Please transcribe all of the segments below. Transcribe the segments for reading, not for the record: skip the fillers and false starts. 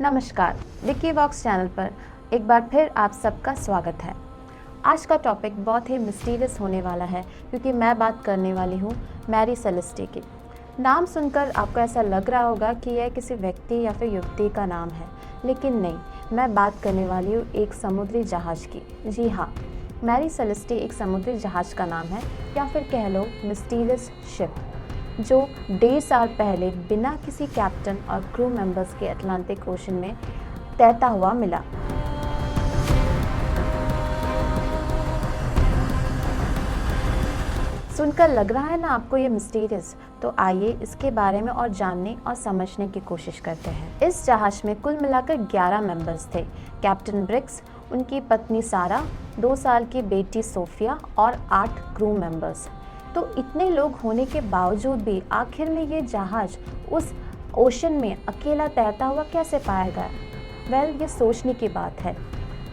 नमस्कार, विकी वॉक्स चैनल पर एक बार फिर आप सबका स्वागत है। आज का टॉपिक बहुत ही मिस्टीरियस होने वाला है क्योंकि मैं बात करने वाली हूँ मैरी सेलेस्टी की। नाम सुनकर आपको ऐसा लग रहा होगा कि यह किसी व्यक्ति या फिर युवती का नाम है, लेकिन नहीं, मैं बात करने वाली हूँ एक समुद्री जहाज़ की। जी हाँ, मैरी सेलेस्टी एक समुद्री जहाज़ का नाम है या फिर कह लो मिस्टीरियस शिप, जो 1.5 साल पहले बिना किसी कैप्टन और क्रू मेंबर्स के अटलांटिक ओशन में तैरता हुआ मिला। सुनकर लग रहा है ना आपको ये मिस्टीरियस, तो आइए इसके बारे में और जानने और समझने की कोशिश करते हैं। इस जहाज में कुल मिलाकर 11 मेंबर्स थे। कैप्टन ब्रिक्स, उनकी पत्नी सारा, 2 साल की बेटी सोफिया और 8 क्रू मेंबर्स। तो इतने लोग होने के बावजूद भी आखिर में ये जहाज उस ओशन में अकेला तैरता हुआ कैसे पाया गया? वेल, ये सोचने की बात है,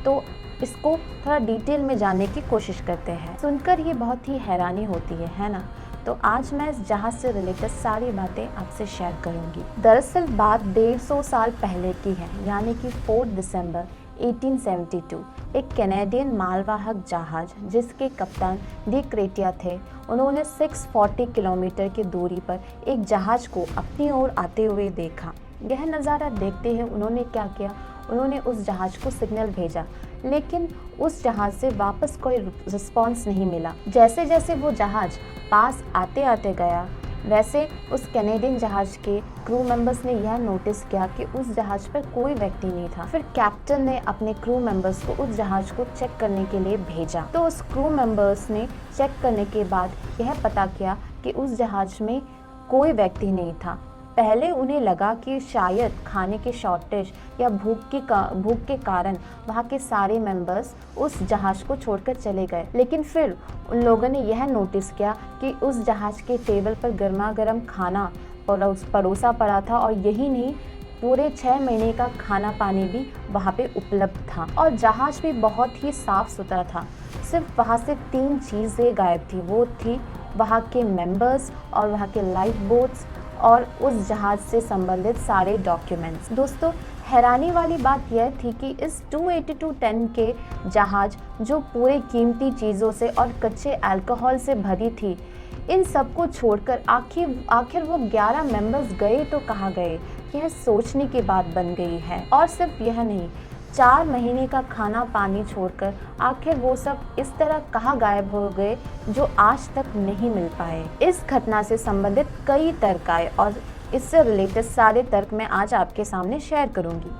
तो इसको थोड़ा डिटेल में जानने की कोशिश करते हैं। सुनकर ये बहुत ही हैरानी होती है ना? तो आज मैं इस जहाज से रिलेटेड सारी बातें आपसे शेयर करूंगी। दरअसल बात 150 साल पहले की है, यानी कि 4 दिसंबर 1872। एक कैनेडियन मालवाहक जहाज जिसके कप्तान डी क्रेटिया थे, उन्होंने 640 किलोमीटर की दूरी पर एक जहाज को अपनी ओर आते हुए देखा। यह नज़ारा देखते ही उन्होंने क्या किया, उन्होंने उस जहाज को सिग्नल भेजा, लेकिन उस जहाज से वापस कोई रिस्पॉन्स नहीं मिला। जैसे जैसे वो जहाज पास आते आते गया, वैसे उस कैनेडियन जहाज के क्रू मेंबर्स ने यह नोटिस किया कि उस जहाज पर कोई व्यक्ति नहीं था। फिर कैप्टन ने अपने क्रू मेंबर्स को उस जहाज को चेक करने के लिए भेजा। तो उस क्रू मेंबर्स ने चेक करने के बाद यह पता किया कि उस जहाज में कोई व्यक्ति नहीं था। पहले उन्हें लगा कि शायद खाने की शॉर्टेज या भूख के कारण वहाँ के सारे मेंबर्स उस जहाज को छोड़कर चले गए, लेकिन फिर उन लोगों ने यह नोटिस किया कि उस जहाज के टेबल पर गर्मा गर्म खाना परोसा पड़ा था, और यही नहीं, पूरे 6 महीने का खाना पानी भी वहाँ पे उपलब्ध था, और जहाज भी बहुत ही साफ़ सुथरा था। सिर्फ वहाँ से 3 चीज़ें गायब थी, वो थी वहाँ के मेंबर्स और वहाँ के लाइफ बोट्स और उस जहाज से संबंधित सारे डॉक्यूमेंट्स। दोस्तों, हैरानी वाली बात यह थी कि इस 282 टन के जहाज, जो पूरे कीमती चीज़ों से और कच्चे अल्कोहल से भरी थी, इन सब को छोड़कर आखिर वो 11 मेंबर्स गए तो कहाँ गए? यह सोचने की बात बन गई है। और सिर्फ यह नहीं, 4 महीने का खाना पानी छोड़कर आखिर वो सब इस तरह कहाँ गायब हो गए जो आज तक नहीं मिल पाए। इस घटना से संबंधित कई तर्क आए और इससे रिलेटेड सारे तर्क मैं आज आपके सामने शेयर करूंगी।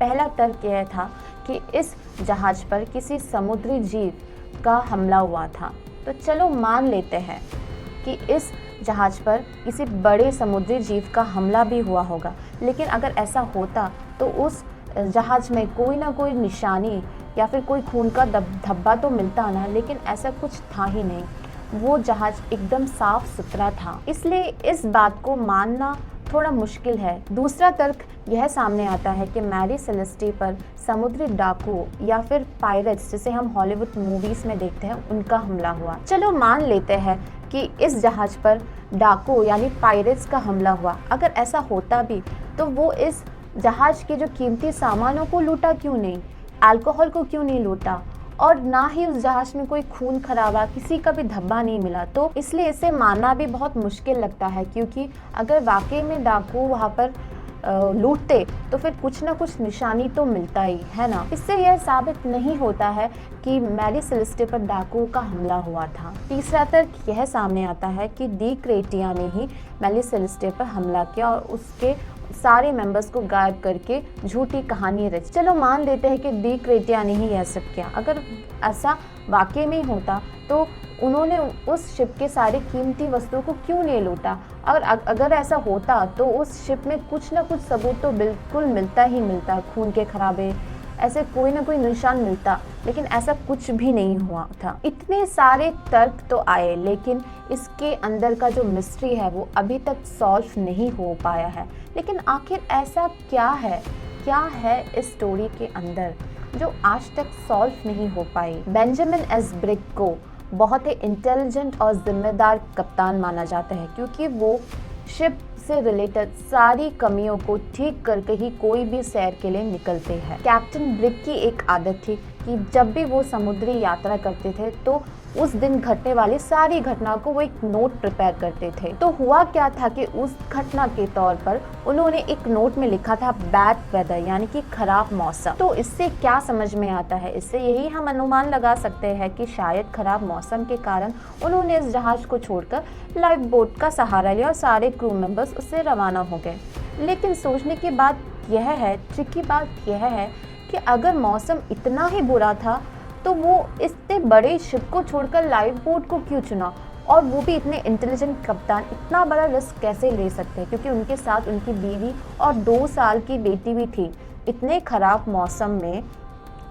पहला तर्क यह था कि इस जहाज पर किसी समुद्री जीव का हमला हुआ था। तो चलो मान लेते हैं कि इस जहाज पर किसी बड़े समुद्री जीव का हमला भी हुआ होगा, लेकिन अगर ऐसा होता तो उस जहाज में कोई ना कोई निशानी या फिर कोई खून का धब्बा तो मिलता ना, लेकिन ऐसा कुछ था ही नहीं। वो जहाज एकदम साफ सुथरा था, इसलिए इस बात को मानना थोड़ा मुश्किल है। दूसरा तर्क यह सामने आता है कि मैरी सेलेस्टी पर समुद्री डाकू या फिर पायरेट्स, जिसे हम हॉलीवुड मूवीज में देखते हैं, उनका हमला हुआ। चलो मान लेते हैं कि इस जहाज पर डाकू यानी पायरेट्स का हमला हुआ। अगर ऐसा होता भी तो वो इस जहाज के जो कीमती सामानों को लूटा क्यों नहीं, अल्कोहल को क्यों नहीं लूटा, और ना ही उस जहाज में कोई खून खराबा, किसी का भी धब्बा नहीं मिला। तो इसलिए इसे मानना भी बहुत मुश्किल लगता है, क्योंकि अगर वाकई में डाकू वहाँ पर लूटते तो फिर कुछ ना कुछ निशानी तो मिलता ही है ना। इससे यह साबित नहीं होता है कि मैरी सेलेस्टी पर डाकू का हमला हुआ था। तीसरा तर्क यह सामने आता है कि डी क्रेटिया ने ही मैरी सेलेस्टी पर हमला किया और उसके सारे मेंबर्स को गायब करके झूठी कहानी रची। चलो मान लेते हैं कि डी क्रेटिया ने ही यह सब किया। अगर ऐसा वाकई में होता तो उन्होंने उस शिप के सारे कीमती वस्तुओं को क्यों नहीं लूटा? और अगर ऐसा होता तो उस शिप में कुछ ना कुछ सबूत तो बिल्कुल मिलता ही मिलता, खून के खराबे, ऐसे कोई ना कोई निशान मिलता, लेकिन ऐसा कुछ भी नहीं हुआ था। इतने सारे तर्क तो आए, लेकिन इसके अंदर का जो मिस्ट्री है वो अभी तक सॉल्व नहीं हो पाया है। लेकिन आखिर ऐसा क्या है इस स्टोरी के अंदर जो आज तक सॉल्व नहीं हो पाई? बेंजामिन एस ब्रिक को बहुत ही इंटेलिजेंट और जिम्मेदार कप्तान माना जाता है, क्योंकि वो शिप उससे रिलेटेड सारी कमियों को ठीक करके ही कोई भी सैर के लिए निकलते हैं। कैप्टन ब्रिक की एक आदत थी कि जब भी वो समुद्री यात्रा करते थे तो उस दिन घटने वाली सारी घटनाओं को वो एक नोट प्रिपेयर करते थे। तो हुआ क्या था कि उस घटना के तौर पर उन्होंने एक नोट में लिखा था बैड वेदर, यानी कि खराब मौसम। तो इससे क्या समझ में आता है? इससे यही हम अनुमान लगा सकते हैं कि शायद खराब मौसम के कारण उन्होंने इस जहाज को छोड़कर लाइफ बोट का सहारा लिया और सारे क्रू मेंबर्स उससे रवाना हो गए। लेकिन सोचने की बात यह है, ट्रिकी बात यह है कि अगर मौसम इतना ही बुरा था तो वो इतने बड़े शिप को छोड़कर लाइफ बोट को क्यों चुना, और वो भी इतने इंटेलिजेंट कप्तान इतना बड़ा रिस्क कैसे ले सकते हैं, क्योंकि उनके साथ उनकी बीवी और 2 साल की बेटी भी थी। इतने खराब मौसम में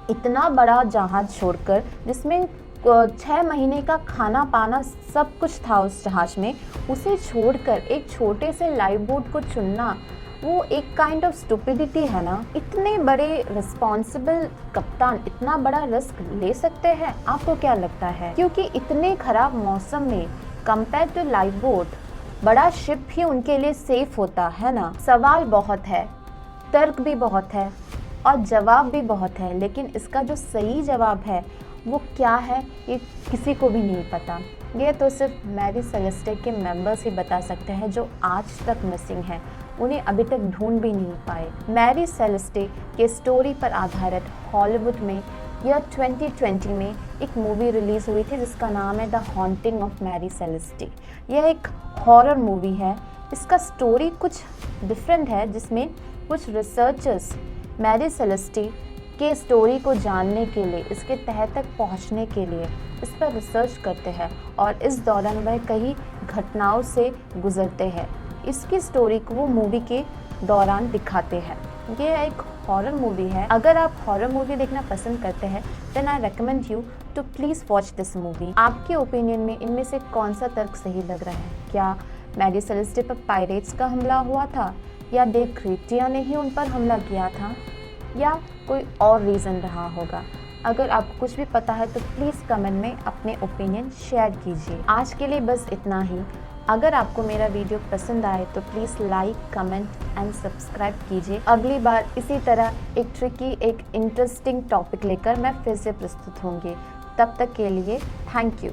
इतना बड़ा जहाज छोड़कर, जिसमें 6 महीने का खाना पाना सब कुछ था उस जहाज में, उसे छोड़कर एक छोटे से लाइफ बोट को चुनना वो एक काइंड ऑफ स्टुपिडिटी है ना। इतने बड़े रिस्पॉन्सिबल कप्तान इतना बड़ा रिस्क ले सकते हैं? आपको क्या लगता है? क्योंकि इतने खराब मौसम में कंपेयर टू लाइफ बोट, बड़ा शिप ही उनके लिए सेफ होता है ना। सवाल बहुत है, तर्क भी बहुत है और जवाब भी बहुत है, लेकिन इसका जो सही जवाब है वो क्या है ये किसी को भी नहीं पता। ये तो सिर्फ मैरी सेलेस्टे के मेंबर्स ही बता सकते हैं जो आज तक मिसिंग हैं, उन्हें अभी तक ढूंढ भी नहीं पाए। मैरी सेलेस्टे के स्टोरी पर आधारित हॉलीवुड में ईयर 2020 में एक मूवी रिलीज़ हुई थी जिसका नाम है the haunting of Mary Celeste. यह एक हॉरर मूवी है। इसका स्टोरी कुछ डिफरेंट है, जिसमें कुछ रिसर्चर्स मैरी सेलेस्टे के स्टोरी को जानने के लिए, इसके तह तक पहुंचने के लिए इस पर रिसर्च करते हैं और इस दौरान वह कई घटनाओं से गुजरते हैं। इसकी स्टोरी को वो मूवी के दौरान दिखाते हैं। ये एक हॉरर मूवी है। अगर आप हॉरर मूवी देखना पसंद करते हैं then I recommend you to please watch this movie. आपके ओपिनियन में इनमें से कौन सा तर्क सही लग रहा है? क्या मैरी सेलेस्टे पर पायरेट्स का हमला हुआ था, या डेव क्रेटिया ने ही उन पर हमला किया था, या कोई और रीज़न रहा होगा? अगर आपको कुछ भी पता है तो प्लीज़ कमेंट में अपने ओपिनियन शेयर कीजिए। आज के लिए बस इतना ही। अगर आपको मेरा वीडियो पसंद आए तो please like, comment and subscribe कीजिए। अगली बार इसी तरह एक ट्रिकी, एक इंटरेस्टिंग टॉपिक लेकर मैं फिर से प्रस्तुत होंगी। तब तक के लिए थैंक यू।